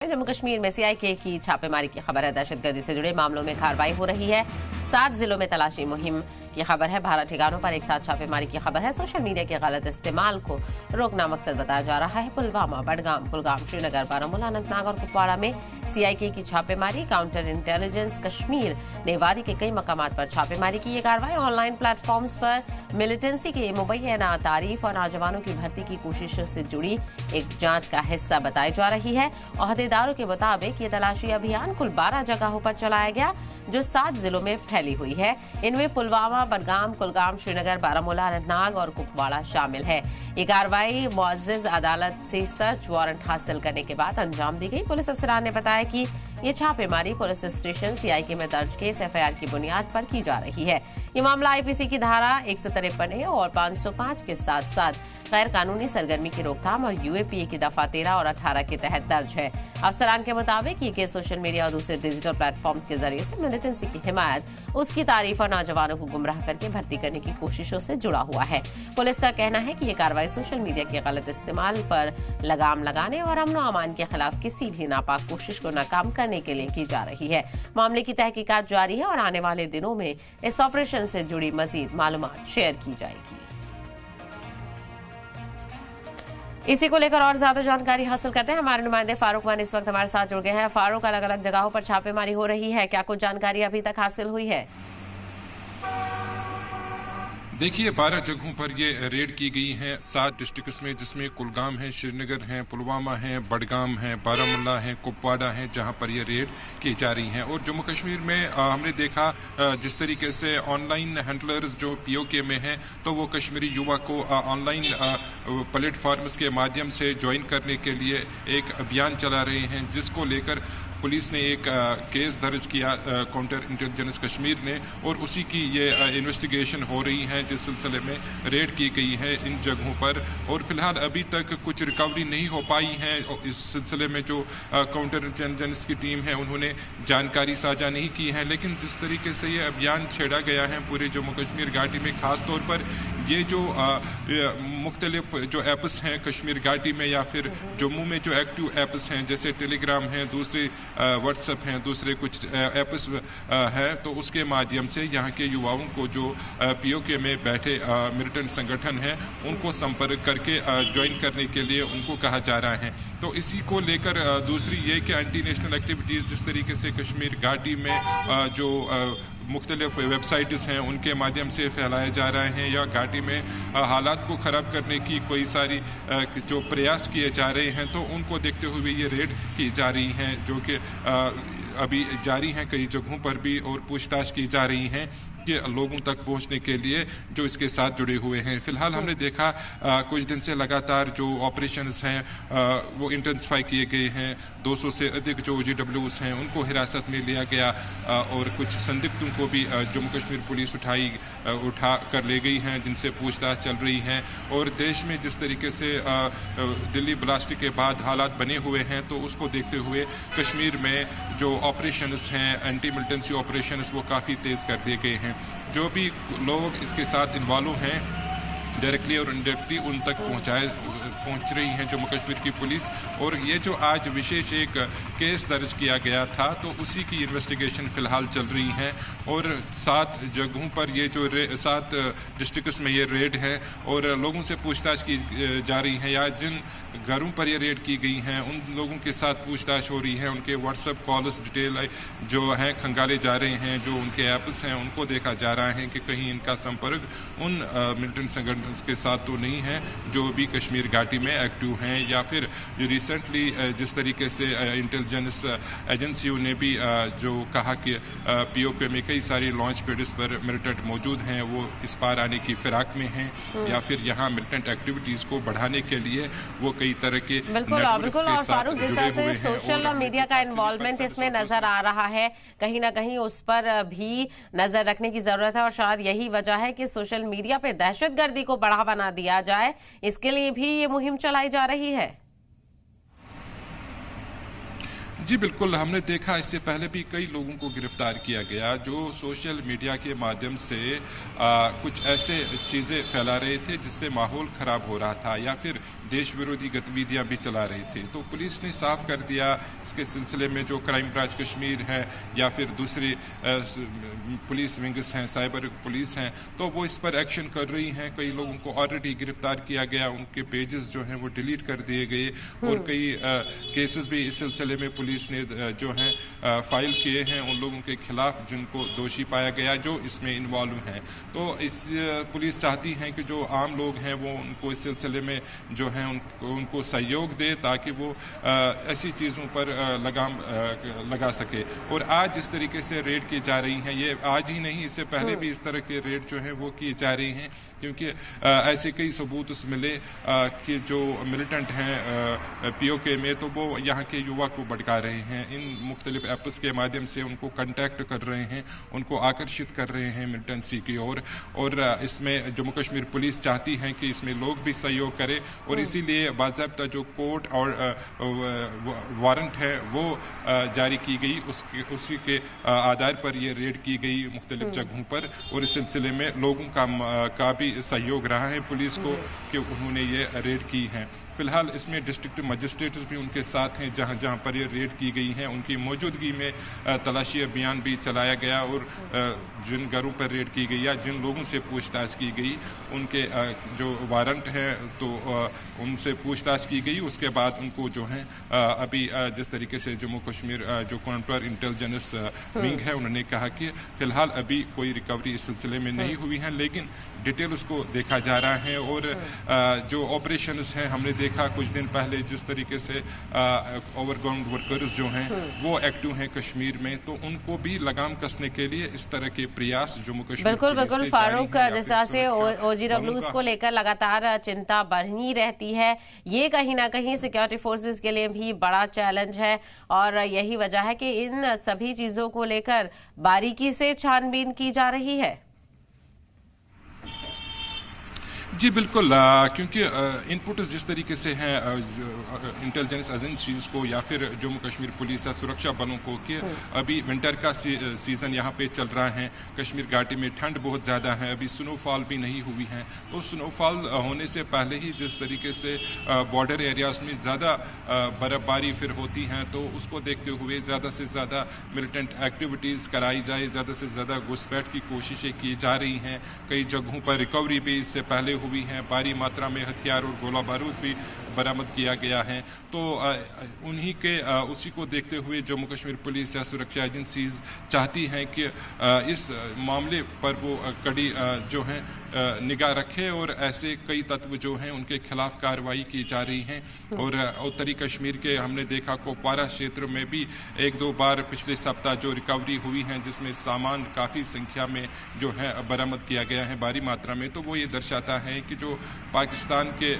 जम्मू कश्मीर में सीआईके की छापेमारी की खबर है। दहशतगर्दी से जुड़े मामलों में कार्रवाई हो रही है। 7 जिलों में तलाशी मुहिम की खबर है। 12 ठिकानों पर एक साथ छापेमारी की खबर है। सोशल मीडिया के गलत इस्तेमाल को रोकना मकसद बताया जा रहा है। पुलवामा, बडगाम, कुलगाम, श्रीनगर, बारामूला, अनंतनाग और कुपवाड़ा में सीआईके की छापेमारी। काउंटर इंटेलिजेंस कश्मीर ने वादी के कई मकामात पर छापेमारी की। ये कार्रवाई ऑनलाइन प्लेटफॉर्म्स पर मिलिटेंसी के मुबैना तारीफ और नौजवानों की भर्ती की कोशिशों से जुड़ी एक जांच का हिस्सा बताई जा रही है। ओहदेदारों के मुताबिक ये तलाशी अभियान कुल 12 जगहों पर चलाया गया, जो 7 जिलों में फैली हुई है। इनमें पुलवामा, बडगाम, कुलगाम, श्रीनगर, बारामूला, अनंतनाग और कुपवाड़ा शामिल है। ये कार्रवाई मुअज़्ज़ज़ अदालत से सर्च वारंट हासिल करने के बाद अंजाम दी गई। पुलिस अफसरान ने बताया कि ये छापेमारी पुलिस स्टेशन सीआईके में दर्ज केस एफआईआर की बुनियाद पर की जा रही है। ये मामला आईपीसी की धारा 153 और 505 के साथ साथ गैर कानूनी सरगर्मी की रोकथाम और यूएपीए की दफा 13 और 18 के तहत दर्ज है। अफसरान के मुताबिक ये केस सोशल मीडिया और दूसरे डिजिटल प्लेटफॉर्म्स के जरिए से मिलिटेंसी की हिमायत, उसकी तारीफ और नौजवानों को गुमराह करके भर्ती करने की कोशिशों से जुड़ा हुआ है। पुलिस का कहना है कि ये कार्रवाई सोशल मीडिया के गलत इस्तेमाल पर लगाम लगाने और अमन और अमान के खिलाफ किसी भी नापाक कोशिश को नाकाम करने के लिए की जा रही है। मामले की तहकीकात जारी है और आने वाले दिनों में इस ऑपरेशन से जुड़ी मजीद मालूमात शेयर की जाएगी। इसी को लेकर और ज्यादा जानकारी हासिल करते हैं। हमारे नुमाइंदे फारूक मान इस वक्त हमारे साथ जुड़ गए हैं। फारूक, अलग अलग जगहों पर छापेमारी हो रही है, क्या कुछ जानकारी अभी तक हासिल हुई है? देखिए, 12 जगहों पर ये रेड की गई हैं 7 डिस्ट्रिक्ट्स में, जिसमें कुलगाम है, श्रीनगर है, पुलवामा है, बडगाम है, बारामूला है, कुपवाड़ा है, जहां पर ये रेड की जा रही हैं। और जम्मू कश्मीर में हमने देखा जिस तरीके से ऑनलाइन हैंडलर्स जो पीओके में हैं, तो वो कश्मीरी युवा को ऑनलाइन प्लेटफॉर्म्स के माध्यम से ज्वाइन करने के लिए एक अभियान चला रहे हैं, जिसको लेकर पुलिस ने एक केस दर्ज किया काउंटर इंटेलिजेंस कश्मीर ने, और उसी की ये इन्वेस्टिगेशन हो रही है, जिस सिलसिले में रेड की गई है इन जगहों पर। और फिलहाल अभी तक कुछ रिकवरी नहीं हो पाई है। इस सिलसिले में जो काउंटर इंटेलिजेंस की टीम है, उन्होंने जानकारी साझा नहीं की है। लेकिन जिस तरीके से ये अभियान छेड़ा गया है पूरे जम्मू कश्मीर घाटी में, खास तौर पर ये जो मुख्तलिफ जो ऐप्स हैं कश्मीर घाटी में या फिर जम्मू में जो एक्टिव ऐप्स हैं, जैसे टेलीग्राम हैं, दूसरे व्हाट्सएप हैं, दूसरे कुछ ऐप्स हैं, तो उसके माध्यम से यहाँ के युवाओं को जो पीओके में बैठे मिलिटेंट संगठन हैं, उनको संपर्क करके ज्वाइन करने के लिए उनको कहा जा रहा है। तो इसी को लेकर दूसरी ये कि एंटी नेशनल एक्टिविटीज़ जिस तरीके से कश्मीर घाटी में जो मुख्तलिफ वेबसाइट्स हैं, उनके माध्यम से फैलाए जा रहे हैं, या घाटी में हालात को ख़राब करने की कोई सारी जो प्रयास किए जा रहे हैं, तो उनको देखते हुए ये रेड की जा रही हैं, जो कि अभी जारी हैं कई जगहों पर भी, और पूछताछ की जा रही हैं कि लोगों तक पहुंचने के लिए जो इसके साथ जुड़े हुए हैं। फिलहाल हमने देखा कुछ दिन से लगातार जो ऑपरेशंस हैं वो इंटेंसिफाई किए गए हैं। 200 से अधिक जो OGWs हैं उनको हिरासत में लिया गया, और कुछ संदिग्धों को भी जम्मू कश्मीर पुलिस उठा कर ले गई हैं, जिनसे पूछताछ चल रही है। और देश में जिस तरीके से दिल्ली ब्लास्ट के बाद हालात बने हुए हैं, तो उसको देखते हुए कश्मीर में जो ऑपरेशंस हैं, एंटी मिलिटेंसी ऑपरेशंस, वो काफ़ी तेज़ कर दिए गए हैं। जो भी लोग इसके साथ इन्वॉल्व हैं डायरेक्टली और इनडायरेक्टली, उन तक पहुंच रही हैं जम्मू कश्मीर की पुलिस। और ये जो आज विशेष एक केस दर्ज किया गया था, तो उसी की इन्वेस्टिगेशन फिलहाल चल रही है। और 7 जगहों पर ये जो 7 डिस्ट्रिक्ट्स में ये रेड है, और लोगों से पूछताछ की जा रही है, या जिन घरों पर ये रेड की गई हैं उन लोगों के साथ पूछताछ हो रही है। उनके व्हाट्सएप कॉल्स डिटेल जो हैं खंगाले जा रहे हैं, जो उनके ऐप्स हैं उनको देखा जा रहा है कि कहीं इनका संपर्क उन मिलिटेंट संगठन के साथ तो नहीं है जो भी कश्मीर घाटी में एक्टिव हैं। या फिर रिसेंटली जिस तरीके से इंटेलिजेंस एजेंसियों ने भी जो कहा कि पीओके में कई सारी लॉन्च पैड्स पर मिलिटेंट मौजूद हैं, वो इस पार आने की फिराक में हैं, या फिर यहाँ मिलिटेंट एक्टिविटीज को बढ़ाने के लिए वो कई तरह के बिल्कुल। और फारूक, जिस तरह से सोशल मीडिया का इन्वॉल्वमेंट इसमें नजर आ रहा है, कहीं ना कहीं उस पर भी नजर रखने की जरूरत है, और शायद यही वजह है कि सोशल मीडिया पे दहशतगर्दी को बढ़ावा ना दिया जाए, इसके लिए भी ये मुहिम चलाई जा रही है। जी बिल्कुल, हमने देखा इससे पहले भी कई लोगों को गिरफ्तार किया गया जो सोशल मीडिया के माध्यम से कुछ ऐसे चीज़ें फैला रहे थे जिससे माहौल ख़राब हो रहा था या फिर देश विरोधी गतिविधियां भी चला रहे थे। तो पुलिस ने साफ कर दिया इसके सिलसिले में जो क्राइम ब्रांच कश्मीर है या फिर दूसरी पुलिस विंग्स हैं, साइबर पुलिस हैं, तो वो इस पर एक्शन कर रही हैं। कई लोगों को ऑलरेडी गिरफ्तार किया गया, उनके पेजेस जो हैं वो डिलीट कर दिए गए और कई केसेस भी इस सिलसिले में पुलिस ने जो हैं फाइल किए हैं उन लोगों के खिलाफ जिनको दोषी पाया गया जो इसमें इन्वॉल्व हैं। तो इस पुलिस चाहती हैं कि जो आम लोग हैं वो उनको इस सिलसिले में जो है उनको सहयोग दे ताकि वो ऐसी चीज़ों पर लगाम लगा सके। और आज जिस तरीके से रेड की जा रही हैं, ये आज ही नहीं, इससे पहले भी इस तरह के रेड जो हैं वो किए जा रही हैं क्योंकि ऐसे कई सबूत मिले कि जो मिलिटेंट हैं पीओके में, तो वो यहाँ के युवा को भड़का रहे हैं। इन मुख्तलिफ ऐप्स के माध्यम से उनको कंटेक्ट कर रहे हैं, उनको आकर्षित कर रहे हैं मिलिटेंसी की ओर। और इसमें जम्मू कश्मीर पुलिस चाहती है कि इसमें लोग भी सहयोग करें और इसीलिए बाज़ाब्ता जो कोर्ट और वारंट है वो जारी की गई, उसी के आधार पर ये रेड की गई मुख्तलिफ जगहों पर। और इस सिलसिले में लोगों का भी सहयोग रहा है पुलिस को कि उन्होंने ये रेड की है। फिलहाल इसमें डिस्ट्रिक्ट मजिस्ट्रेट्स भी उनके साथ हैं जहां जहां पर ये रेड की गई हैं, उनकी मौजूदगी में तलाशी अभियान भी चलाया गया और जिन घरों पर रेड की गई या जिन लोगों से पूछताछ की गई उनके जो वारंट हैं तो उनसे पूछताछ की गई। उसके बाद उनको जो है अभी जिस तरीके से जम्मू कश्मीर जो काउंटर इंटेलिजेंस विंग है उन्होंने कहा कि फिलहाल अभी कोई रिकवरी इस सिलसिले में नहीं हुई है, लेकिन डिटेल उसको देखा जा रहा है। और जो ऑपरेशंस हैं हमने देखा कुछ दिन पहले जिस तरीके से ओवरग्राउंड वर्कर्स जो हैं वो एक्टिव हैं कश्मीर में, तो उनको भी लगाम कसने के लिए इस तरह के प्रयास जम्मू कश्मीर बिल्कुल फारूक, जिस तरह से OGWs को लेकर लगातार चिंता बढ़ी रहती है, ये कहीं ना कहीं सिक्योरिटी फोर्सेस के लिए भी बड़ा चैलेंज है और यही वजह है कि इन सभी चीजों को लेकर बारीकी से छानबीन की जा रही है। जी बिल्कुल, क्योंकि इनपुट जिस तरीके से हैं इंटेलिजेंस एजेंसीज को या फिर जम्मू कश्मीर पुलिस या सुरक्षा बलों को कि अभी विंटर का सीज़न यहाँ पे चल रहा है, कश्मीर घाटी में ठंड बहुत ज़्यादा है, अभी स्नोफॉल भी नहीं हुई है। तो स्नोफॉल होने से पहले ही जिस तरीके से बॉर्डर एरियाज में ज़्यादा बर्फबारी फिर होती हैं, तो उसको देखते हुए ज़्यादा से ज़्यादा मिलिटेंट एक्टिविटीज़ कराई जाए, ज़्यादा से ज़्यादा घुसपैठ की कोशिशें की जा रही हैं। कई जगहों पर रिकवरी भी इससे पहले हुई हैं, भारी मात्रा में हथियार और गोला बारूद भी बरामद किया गया है। तो उन्हीं के उसी को देखते हुए जम्मू कश्मीर पुलिस या सुरक्षा एजेंसीज चाहती हैं कि इस मामले पर वो कड़ी जो है निगाह रखे और ऐसे कई तत्व जो हैं उनके खिलाफ कार्रवाई की जा रही हैं। और उत्तरी कश्मीर के हमने देखा कुपवारा क्षेत्र में भी एक दो बार पिछले सप्ताह जो रिकवरी हुई है जिसमें सामान काफ़ी संख्या में जो है बरामद किया गया है भारी मात्रा में, तो वो ये दर्शाता है कि जो पाकिस्तान के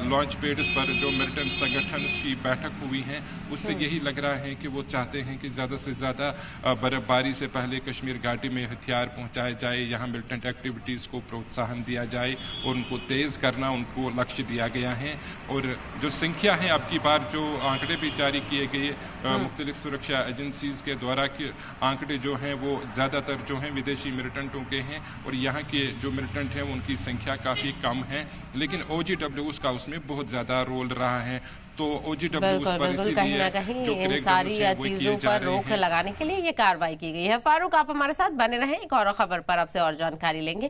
लॉन्च पैड्स पर जो मिलिटेंट संगठन की बैठक हुई है उससे यही लग रहा है कि वो चाहते हैं कि ज़्यादा से ज़्यादा बर्फबारी से पहले कश्मीर घाटी में हथियार पहुंचाए जाए, यहाँ मिलिटेंट एक्टिविटीज़ को प्रोत्साहन दिया जाए और उनको तेज़ करना उनको लक्ष्य दिया गया है। और जो संख्या है अब की बार जो आंकड़े भी जारी किए गए मुख्तलिफ सुरक्षा एजेंसीज के द्वारा कि आंकड़े जो हैं वो ज़्यादातर जो हैं विदेशी मिलिटेंटों के हैं और यहाँ के जो मिलिटेंट हैं उनकी संख्या काफ़ी कम है, लेकिन OGWs का उसमें बहुत ज़्यादा रोल रहा है। तो OGWs पर इसीलिए कहीं ना कहीं इन सारी चीजों पर रोक लगाने के लिए ये कार्रवाई की गई है। फारूक, आप हमारे साथ बने रहें, एक और खबर पर आपसे और जानकारी लेंगे।